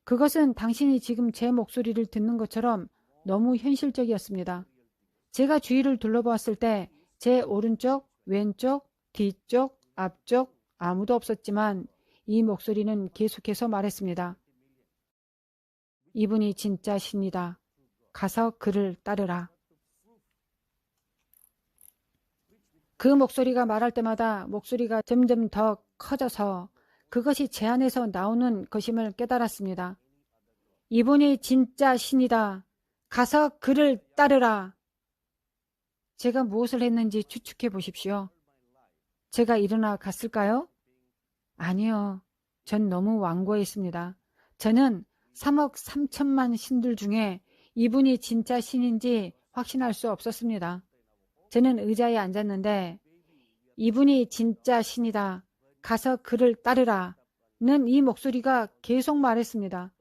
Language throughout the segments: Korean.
그것은 당신이 지금 제 목소리를 듣는 것처럼 너무 현실적이었습니다. 제가 주위를 둘러보았을 때 제 오른쪽, 왼쪽, 뒤쪽, 앞쪽 아무도 없었지만 이 목소리는 계속해서 말했습니다. 이분이 진짜 신이다. 가서 그를 따르라. 그 목소리가 말할 때마다 목소리가 점점 더 커져서 그것이 제 안에서 나오는 것임을 깨달았습니다. 이분이 진짜 신이다. 가서 그를 따르라. 제가 무엇을 했는지 추측해 보십시오. 제가 일어나 갔을까요? 아니요. 전 너무 완고했습니다. 저는 3억 3천만 신들 중에 이분이 진짜 신인지 확신할 수 없었습니다. 저는 의자에 앉았는데 이분이 진짜 신이다. 가서 그를 따르라. 는 이 목소리가 계속 말했습니다.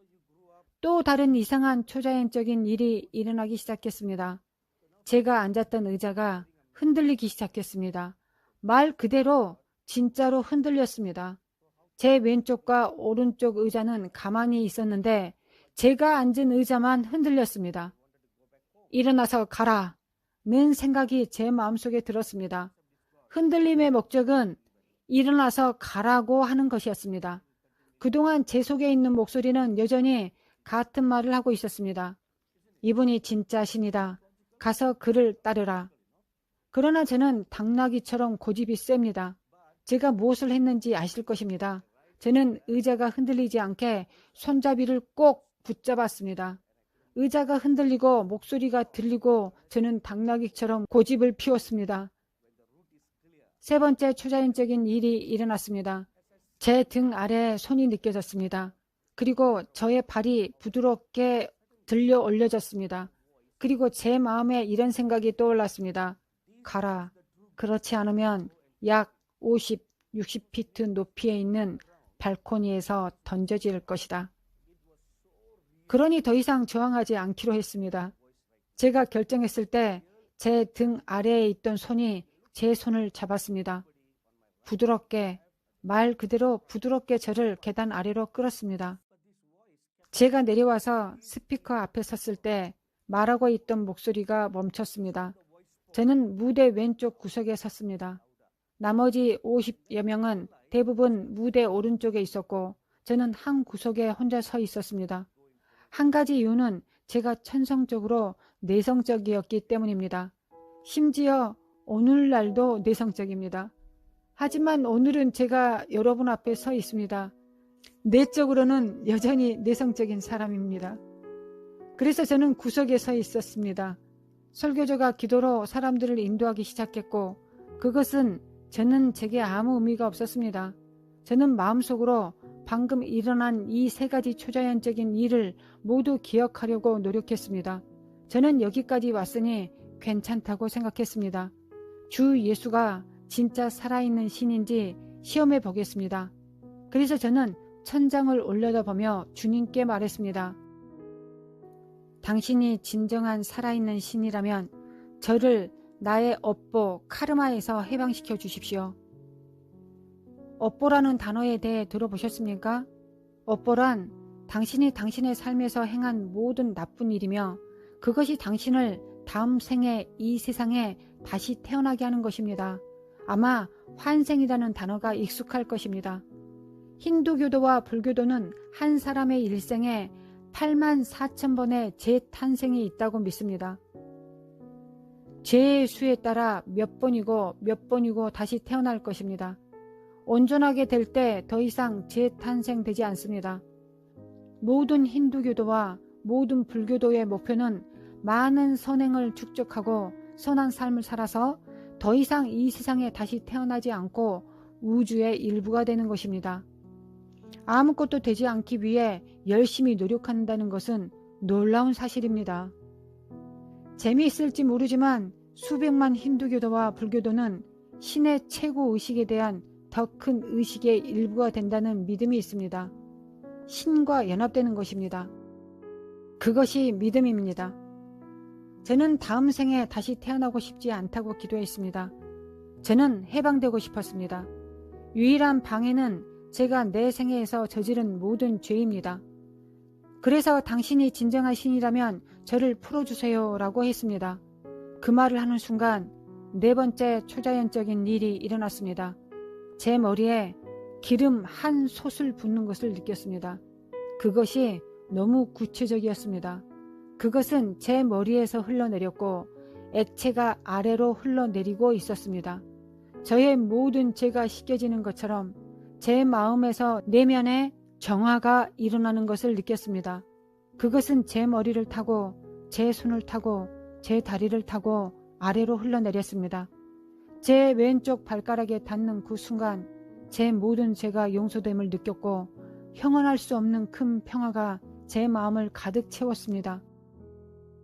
또 다른 이상한 초자연적인 일이 일어나기 시작했습니다. 제가 앉았던 의자가 흔들리기 시작했습니다. 말 그대로 진짜로 흔들렸습니다. 제 왼쪽과 오른쪽 의자는 가만히 있었는데 제가 앉은 의자만 흔들렸습니다. 일어나서 가라. 는 생각이 제 마음속에 들었습니다. 흔들림의 목적은 일어나서 가라고 하는 것이었습니다. 그동안 제 속에 있는 목소리는 여전히 같은 말을 하고 있었습니다. 이분이 진짜 신이다. 가서 그를 따르라. 그러나 저는 당나귀처럼 고집이 셉니다. 제가 무엇을 했는지 아실 것입니다. 저는 의자가 흔들리지 않게 손잡이를 꼭 붙잡았습니다. 의자가 흔들리고 목소리가 들리고 저는 당나귀처럼 고집을 피웠습니다. 세 번째 초자연적인 일이 일어났습니다. 제 등 아래에 손이 느껴졌습니다. 그리고 저의 발이 부드럽게 들려 올려졌습니다. 그리고 제 마음에 이런 생각이 떠올랐습니다. 가라. 그렇지 않으면 약 50, 60피트 높이에 있는 발코니에서 던져질 것이다. 그러니 더 이상 저항하지 않기로 했습니다. 제가 결정했을 때 제 등 아래에 있던 손이 제 손을 잡았습니다. 부드럽게, 말 그대로 부드럽게 저를 계단 아래로 끌었습니다. 제가 내려와서 스피커 앞에 섰을 때 말하고 있던 목소리가 멈췄습니다. 저는 무대 왼쪽 구석에 섰습니다. 나머지 50여 명은 대부분 무대 오른쪽에 있었고 저는 한 구석에 혼자 서 있었습니다. 한 가지 이유는 제가 천성적으로 내성적이었기 때문입니다. 심지어 오늘날도 내성적입니다. 하지만 오늘은 제가 여러분 앞에 서 있습니다. 내적으로는 여전히 내성적인 사람입니다. 그래서 저는 구석에 서 있었습니다. 설교자가 기도로 사람들을 인도하기 시작했고 그것은 저는 제게 아무 의미가 없었습니다. 저는 마음속으로 방금 일어난 이 세 가지 초자연적인 일을 모두 기억하려고 노력했습니다. 저는 여기까지 왔으니 괜찮다고 생각했습니다. 주 예수가 진짜 살아있는 신인지 시험해 보겠습니다. 그래서 저는 천장을 올려다보며 주님께 말했습니다. 당신이 진정한 살아있는 신이라면 저를 나의 업보 카르마에서 해방시켜 주십시오. 업보라는 단어에 대해 들어보셨습니까? 업보란 당신이 당신의 삶에서 행한 모든 나쁜 일이며 그것이 당신을 다음 생에 이 세상에 다시 태어나게 하는 것입니다. 아마 환생이라는 단어가 익숙할 것입니다. 힌두교도와 불교도는 한 사람의 일생에 8만 4천 번의 재탄생이 있다고 믿습니다. 죄의 수에 따라 몇 번이고 다시 태어날 것입니다. 온전하게 될 때 더 이상 재탄생되지 않습니다. 모든 힌두교도와 모든 불교도의 목표는 많은 선행을 축적하고 선한 삶을 살아서 더 이상 이 세상에 다시 태어나지 않고 우주의 일부가 되는 것입니다. 아무것도 되지 않기 위해 열심히 노력한다는 것은 놀라운 사실입니다. 재미있을지 모르지만 수백만 힌두교도와 불교도는 신의 최고 의식에 대한 더 큰 의식의 일부가 된다는 믿음이 있습니다. 신과 연합되는 것입니다. 그것이 믿음입니다. 저는 다음 생에 다시 태어나고 싶지 않다고 기도했습니다. 저는 해방되고 싶었습니다. 유일한 방해는 제가 내 생애에서 저지른 모든 죄입니다. 그래서 당신이 진정한 신이라면 저를 풀어주세요 라고 했습니다. 그 말을 하는 순간 네 번째 초자연적인 일이 일어났습니다. 제 머리에 기름 한 솥을 붓는 것을 느꼈습니다. 그것이 너무 구체적이었습니다. 그것은 제 머리에서 흘러내렸고 액체가 아래로 흘러내리고 있었습니다. 저의 모든 죄가 씻겨지는 것처럼 제 마음에서 내면에 정화가 일어나는 것을 느꼈습니다. 그것은 제 머리를 타고 제 손을 타고 제 다리를 타고 아래로 흘러내렸습니다. 제 왼쪽 발가락에 닿는 그 순간 제 모든 죄가 용서됨을 느꼈고 형언할 수 없는 큰 평화가 제 마음을 가득 채웠습니다.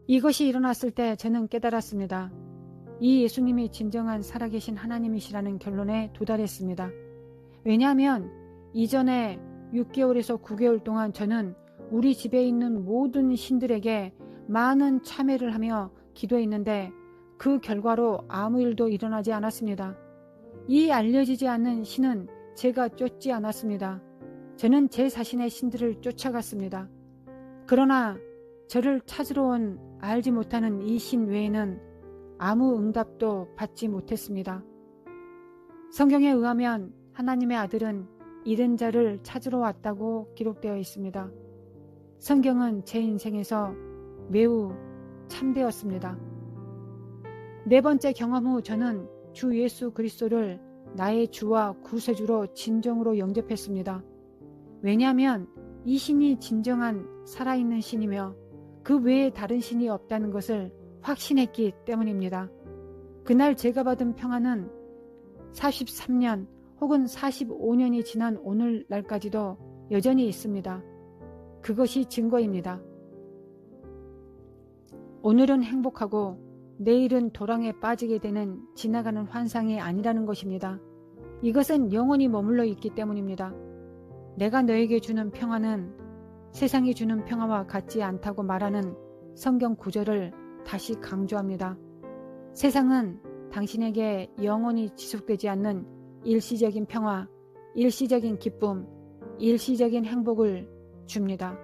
이것이 일어났을 때 저는 깨달았습니다. 이 예수님이 진정한 살아계신 하나님이시라는 결론에 도달했습니다. 왜냐하면 이전에 6개월에서 9개월 동안 저는 우리 집에 있는 모든 신들에게 많은 참회를 하며 기도했는데 그 결과로 아무 일도 일어나지 않았습니다. 이 알려지지 않는 신은 제가 쫓지 않았습니다. 저는 제 자신의 신들을 쫓아갔습니다. 그러나 저를 찾으러 온 알지 못하는 이 신 외에는 아무 응답도 받지 못했습니다. 성경에 의하면 하나님의 아들은 잃은 자를 찾으러 왔다고 기록되어 있습니다. 성경은 제 인생에서 매우 참되었습니다. 네 번째 경험 후 저는 주 예수 그리스도를 나의 주와 구세주로 진정으로 영접했습니다. 왜냐하면 이 신이 진정한 살아있는 신이며 그 외에 다른 신이 없다는 것을 확신했기 때문입니다. 그날 제가 받은 평안은 43년 혹은 45년이 지난 오늘날까지도 여전히 있습니다. 그것이 증거입니다. 오늘은 행복하고 내일은 도랑에 빠지게 되는 지나가는 환상이 아니라는 것입니다. 이것은 영원히 머물러 있기 때문입니다. 내가 너에게 주는 평화는 세상이 주는 평화와 같지 않다고 말하는 성경 구절을 다시 강조합니다. 세상은 당신에게 영원히 지속되지 않는 일시적인 평화, 일시적인 기쁨, 일시적인 행복을 줍니다.